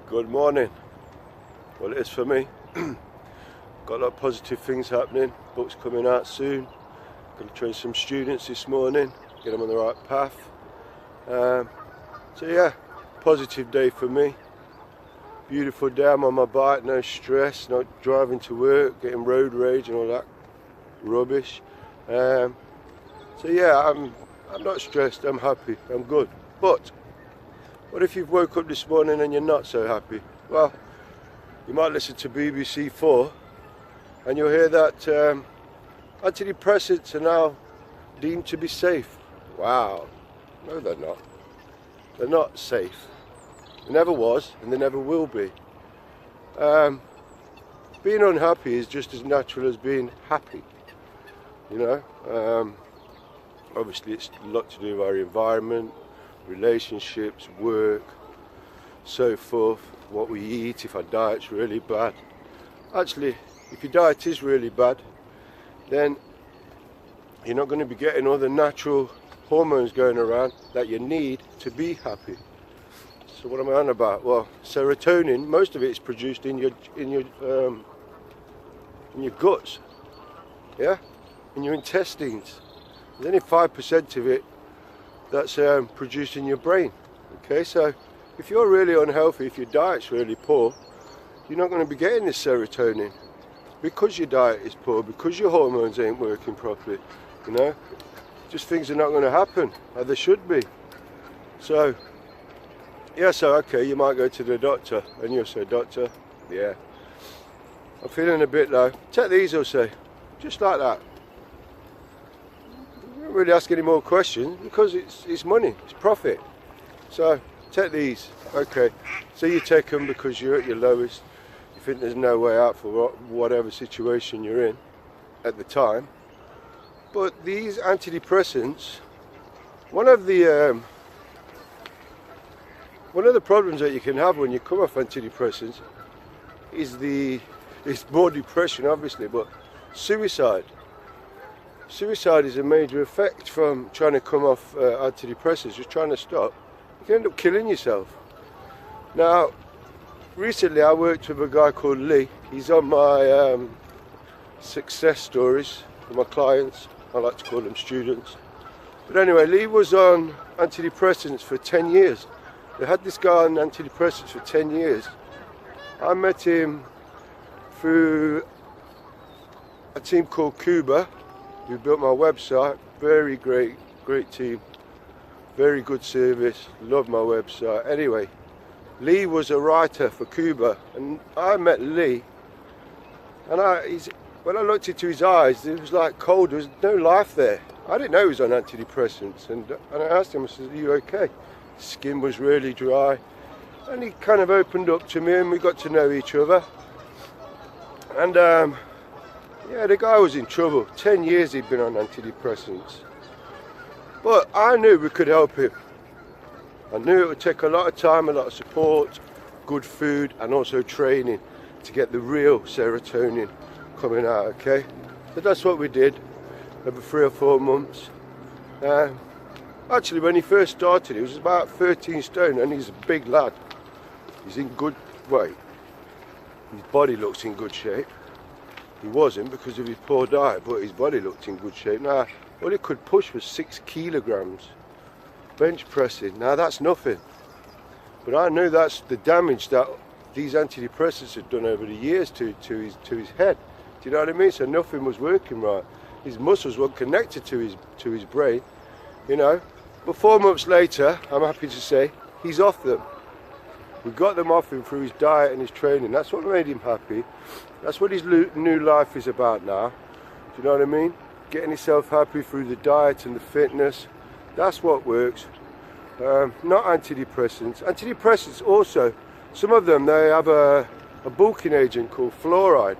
Good morning. Well, it is for me. Got a lot of positive things happening. Books coming out soon. Going to train some students this morning, get them on the right path. So yeah, positive day for me. Beautiful day. I'm on my bike, no stress, not driving to work, getting road rage and all that rubbish. So yeah, I'm not stressed. I'm happy. I'm good. But what if you've woke up this morning and you're not so happy? Well, you might listen to BBC 4 and you'll hear that antidepressants are now deemed to be safe. Wow. No, they're not. They're not safe. They never was and they never will be. Being unhappy is just as natural as being happy. You know, obviously it's a lot to do with our environment, relationships, work, so forth, what we eat, if our diet's really bad. Actually, if your diet is really bad, then you're not going to be getting all the natural hormones going around that you need to be happy. So what am I on about? Well, serotonin, most of it is produced in your guts, yeah, in your intestines. There's only 5% of it that's produced in your brain. Okay, so if you're really unhealthy, if your diet's really poor, you're not going to be getting this serotonin because your diet is poor, because your hormones ain't working properly. You know, just things are not going to happen as they should be. So yeah, so okay, you might go to the doctor and you'll say, doctor, yeah, I'm feeling a bit low. Take these, I'll say, just like that. Don't really ask any more questions because it's money, it's profit. So take these, okay. So you take them because you're at your lowest. You think there's no way out for whatever situation you're in at the time. But these antidepressants, one of the problems that you can have when you come off antidepressants is more depression, obviously, but suicide. Suicide is a major effect from trying to come off antidepressants, just trying to stop. You can end up killing yourself. Now, recently I worked with a guy called Lee. He's on my success stories for my clients. I like to call them students. But anyway, Lee was on antidepressants for 10 years. They had this guy on antidepressants for 10 years. I met him through a team called Cuba, who built my website. Very great team, very good service, love my website. Anyway, Lee was a writer for Cuba, and I met Lee, and when I looked into his eyes, it was like cold. There was no life there. I didn't know he was on antidepressants, and I asked him, I said, are you okay? His skin was really dry, and he kind of opened up to me, and we got to know each other. And yeah, the guy was in trouble. 10 years he'd been on antidepressants. But I knew we could help him. I knew it would take a lot of time, a lot of support, good food, and also training to get the real serotonin coming out, okay? So that's what we did over 3 or 4 months. Actually, when he first started, he was about 13 stone, and he's a big lad. He's in good weight. His body looks in good shape. He wasn't because of his poor diet, but his body looked in good shape. Now, all he could push was 6 kilograms. Bench pressing. Now, that's nothing. But I knew that's the damage that these antidepressants had done over the years to his head. Do you know what I mean? So nothing was working right. His muscles weren't connected to his brain, you know. But 4 months later, I'm happy to say, he's off them. We got them off him through his diet and his training. That's what made him happy. That's what his new life is about now. Do you know what I mean? Getting himself happy through the diet and the fitness. That's what works. Not antidepressants. Antidepressants also, some of them, they have a bulking agent called fluoride.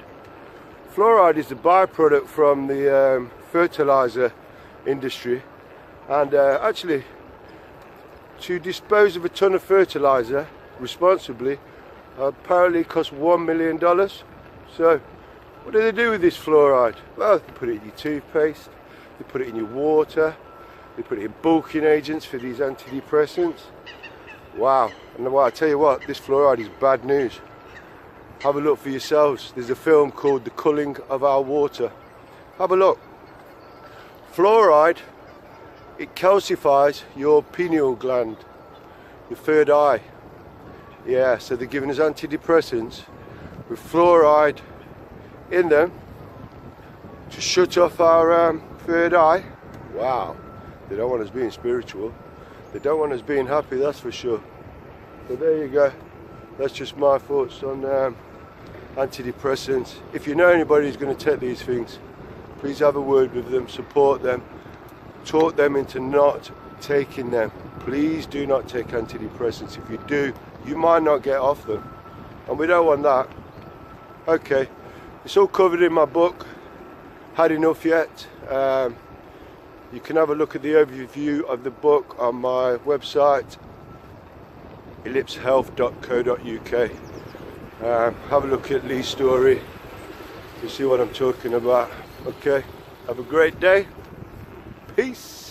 Fluoride is a byproduct from the fertilizer industry. And actually, to dispose of a ton of fertilizer responsibly apparently costs $1 million. So what do they do with this fluoride? Well, they put it in your toothpaste, they put it in your water, they put it in bulking agents for these antidepressants. Wow. And I tell you what, this fluoride is bad news. Have a look for yourselves. There's a film called The Culling of Our Water. Have a look. Fluoride, it calcifies your pineal gland, your third eye. Yeah, so they're giving us antidepressants with fluoride in them to shut off our third eye. Wow. They don't want us being spiritual. They don't want us being happy, that's for sure. But there you go. That's just my thoughts on antidepressants. If you know anybody who's going to take these things, please have a word with them, support them, talk them into not taking them. Please do not take antidepressants. If you do, you might not get off them, and we don't want that. Okay, it's all covered in my book, Had Enough Yet. You can have a look at the overview of the book on my website, ellipsehealth.co.uk. Have a look at Lee's story, you see what I'm talking about. Okay, have a great day. Peace.